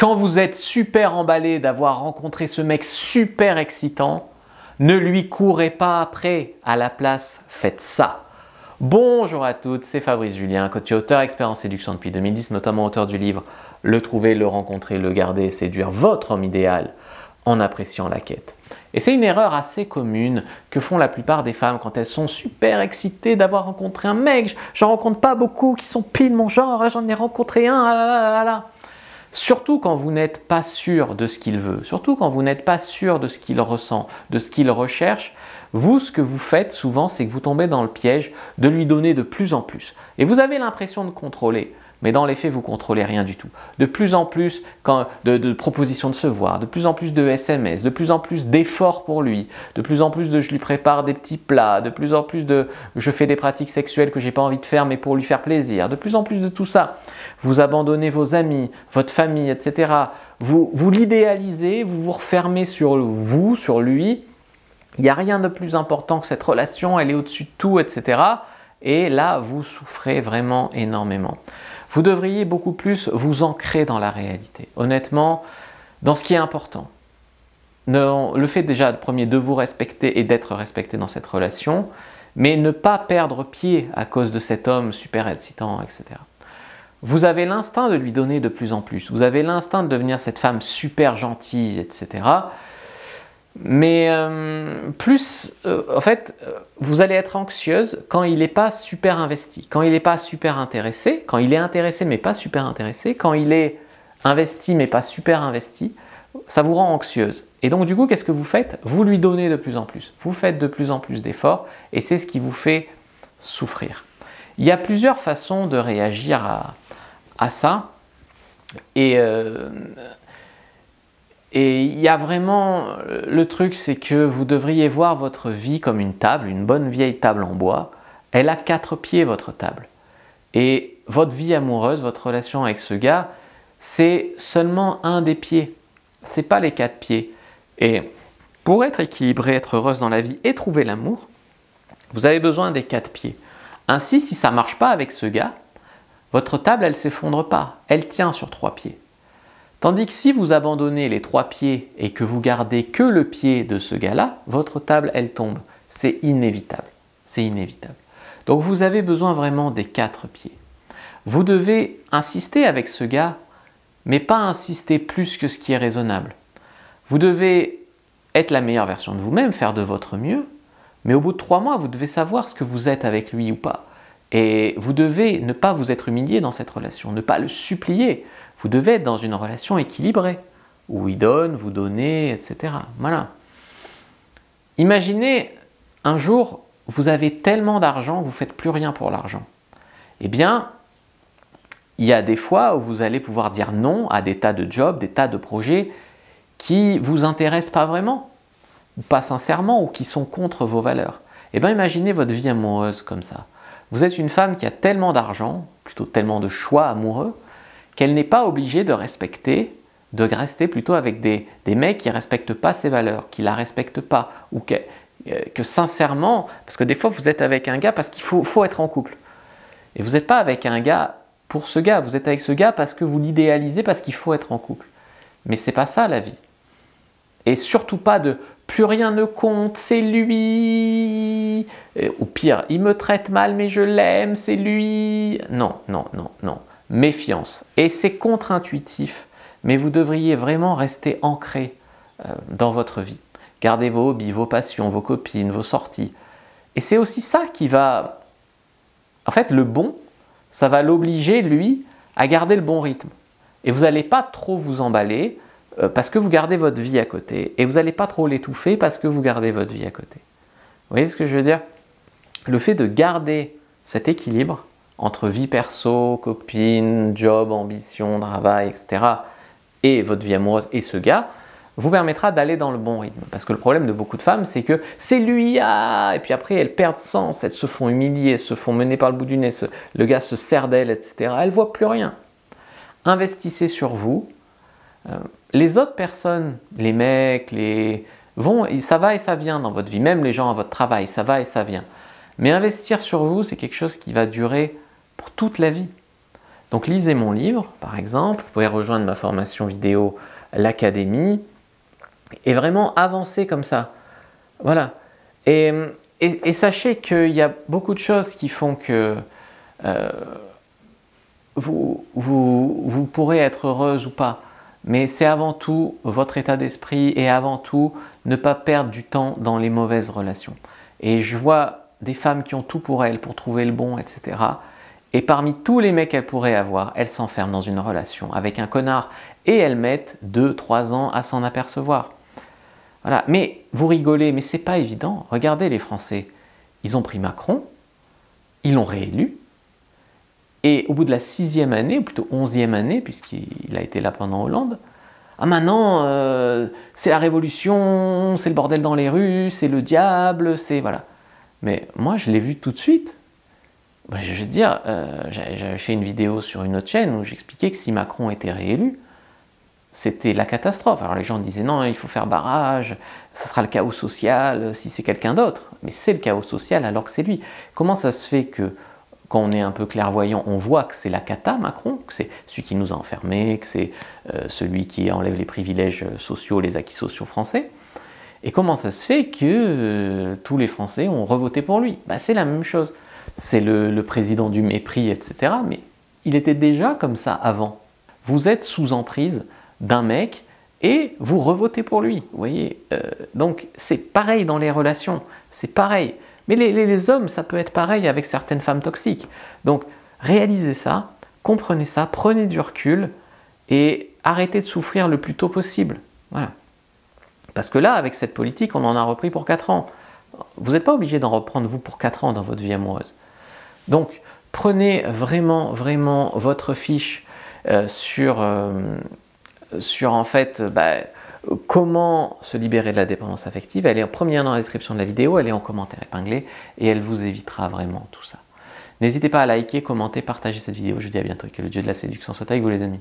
Quand vous êtes super emballé d'avoir rencontré ce mec super excitant, ne lui courez pas après. À la place, faites ça. Bonjour à toutes, c'est Fabrice Julien, coach et auteur expert en séduction depuis 2010, notamment auteur du livre « Le trouver, le rencontrer, le garder, séduire votre homme idéal en appréciant la quête ». Et c'est une erreur assez commune que font la plupart des femmes quand elles sont super excitées d'avoir rencontré un mec. J'en rencontre pas beaucoup qui sont pile mon genre, là j'en ai rencontré un, ah là là là là. Surtout quand vous n'êtes pas sûr de ce qu'il veut, surtout quand vous n'êtes pas sûr de ce qu'il ressent, de ce qu'il recherche, vous, ce que vous faites souvent, c'est que vous tombez dans le piège de lui donner de plus en plus. Et vous avez l'impression de contrôler, mais dans les faits, vous ne contrôlez rien du tout. De plus en plus de propositions de se voir, de plus en plus de SMS, de plus en plus d'efforts pour lui, de plus en plus de je lui prépare des petits plats, de plus en plus de je fais des pratiques sexuelles que je n'ai pas envie de faire mais pour lui faire plaisir, de plus en plus de tout ça. Vous abandonnez vos amis, votre famille, etc. Vous l'idéalisez, vous vous refermez sur vous, sur lui. Il n'y a rien de plus important que cette relation, elle est au-dessus de tout, etc. Et là, vous souffrez vraiment énormément. Vous devriez beaucoup plus vous ancrer dans la réalité. Honnêtement, dans ce qui est important. Le fait déjà, premier, de vous respecter et d'être respecté dans cette relation, mais ne pas perdre pied à cause de cet homme super excitant, etc. Vous avez l'instinct de lui donner de plus en plus. Vous avez l'instinct de devenir cette femme super gentille, etc. Mais en fait, vous allez être anxieuse quand il n'est pas super investi, quand il n'est pas super intéressé, quand il est intéressé mais pas super intéressé, quand il est investi mais pas super investi, ça vous rend anxieuse. Et donc du coup, qu'est-ce que vous faites? Vous lui donnez de plus en plus, vous faites de plus en plus d'efforts et c'est ce qui vous fait souffrir. Il y a plusieurs façons de réagir à ça et il y a vraiment, le truc c'est que vous devriez voir votre vie comme une table, une bonne vieille table en bois. Elle a 4 pieds votre table. Et votre vie amoureuse, votre relation avec ce gars, c'est seulement un des pieds. Ce n'est pas les 4 pieds. Et pour être équilibrée, être heureuse dans la vie et trouver l'amour, vous avez besoin des 4 pieds. Ainsi, si ça ne marche pas avec ce gars, votre table, elle ne s'effondre pas. Elle tient sur 3 pieds. Tandis que si vous abandonnez les 3 pieds et que vous gardez que le pied de ce gars-là, votre table, elle tombe. C'est inévitable. C'est inévitable. Donc vous avez besoin vraiment des 4 pieds. Vous devez insister avec ce gars, mais pas insister plus que ce qui est raisonnable. Vous devez être la meilleure version de vous-même, faire de votre mieux, mais au bout de 3 mois, vous devez savoir ce que vous êtes avec lui ou pas. Et vous devez ne pas vous être humilié dans cette relation, ne pas le supplier. Vous devez être dans une relation équilibrée, où il donne, vous donnez, etc. Voilà. Imaginez, un jour, vous avez tellement d'argent, vous ne faites plus rien pour l'argent. Eh bien, il y a des fois où vous allez pouvoir dire non à des tas de jobs, des tas de projets qui ne vous intéressent pas vraiment, ou pas sincèrement, ou qui sont contre vos valeurs. Eh bien, imaginez votre vie amoureuse comme ça. Vous êtes une femme qui a tellement d'argent, plutôt tellement de choix amoureux, qu'elle n'est pas obligée de respecter, de rester plutôt avec des mecs qui ne respectent pas ses valeurs, qui ne la respectent pas, ou que sincèrement, parce que des fois vous êtes avec un gars parce qu'il faut être en couple. Et vous n'êtes pas avec un gars pour ce gars, vous êtes avec ce gars parce que vous l'idéalisez, parce qu'il faut être en couple. Mais ce n'est pas ça la vie. Et surtout pas de plus rien ne compte, c'est lui. Ou pire, il me traite mal mais je l'aime, c'est lui. Non, non, non, non. Méfiance. Et c'est contre-intuitif, mais vous devriez vraiment rester ancré dans votre vie. Gardez vos hobbies, vos passions, vos copines, vos sorties. Et c'est aussi ça qui va... En fait, le bon, ça va l'obliger, lui, à garder le bon rythme. Et vous n'allez pas trop vous emballer parce que vous gardez votre vie à côté. Et vous n'allez pas trop l'étouffer parce que vous gardez votre vie à côté. Vous voyez ce que je veux dire? Le fait de garder cet équilibre entre vie perso, copine, job, ambition, travail, etc. et votre vie amoureuse et ce gars, vous permettra d'aller dans le bon rythme. Parce que le problème de beaucoup de femmes, c'est que c'est lui, et puis après elles perdent sens, elles se font humilier, elles se font mener par le bout du nez, le gars se sert d'elles, etc. Elles ne voient plus rien. Investissez sur vous. Les autres personnes, les mecs, ça va et ça vient dans votre vie, même les gens à votre travail, ça va et ça vient. Mais investir sur vous, c'est quelque chose qui va durer pour toute la vie. Donc lisez mon livre, par exemple, vous pouvez rejoindre ma formation vidéo, l'Académie, et vraiment avancer comme ça. Voilà. Et sachez qu'il y a beaucoup de choses qui font que vous pourrez être heureuse ou pas. Mais c'est avant tout votre état d'esprit et avant tout ne pas perdre du temps dans les mauvaises relations. Et je vois des femmes qui ont tout pour elles, pour trouver le bon, etc. Et parmi tous les mecs qu'elles pourraient avoir, elles s'enferment dans une relation avec un connard et elles mettent 2-3 ans à s'en apercevoir. Voilà. Mais vous rigolez, mais c'est pas évident. Regardez les Français, ils ont pris Macron, ils l'ont réélu, et au bout de la 6e année, ou plutôt 11e année, puisqu'il a été là pendant Hollande, ah maintenant, c'est la révolution, c'est le bordel dans les rues, c'est le diable, c'est... Voilà. Mais moi, je l'ai vu tout de suite. Je veux dire, j'avais fait une vidéo sur une autre chaîne où j'expliquais que si Macron était réélu, c'était la catastrophe. Alors les gens disaient non, il faut faire barrage, ça sera le chaos social si c'est quelqu'un d'autre. Mais c'est le chaos social alors que c'est lui. Comment ça se fait que quand on est un peu clairvoyant, on voit que c'est la cata, Macron, que c'est celui qui nous a enfermés, que c'est celui qui enlève les privilèges sociaux, les acquis sociaux français. Et comment ça se fait que tous les Français ont revoté pour lui? C'est la même chose. C'est le président du mépris, etc. Mais il était déjà comme ça avant. Vous êtes sous emprise d'un mec et vous revotez pour lui. Vous voyez, donc c'est pareil dans les relations, c'est pareil. Mais les hommes, ça peut être pareil avec certaines femmes toxiques. Donc réalisez ça, comprenez ça, prenez du recul et arrêtez de souffrir le plus tôt possible. Voilà. Parce que là, avec cette politique, on en a repris pour 4 ans. Vous n'êtes pas obligé d'en reprendre vous pour 4 ans dans votre vie amoureuse. Donc prenez vraiment votre fiche sur en fait comment se libérer de la dépendance affective. Elle est en premier dans la description de la vidéo, elle est en commentaire épinglé et elle vous évitera vraiment tout ça. N'hésitez pas à liker, commenter, partager cette vidéo. Je vous dis à bientôt et que le dieu de la séduction soit avec vous les amis.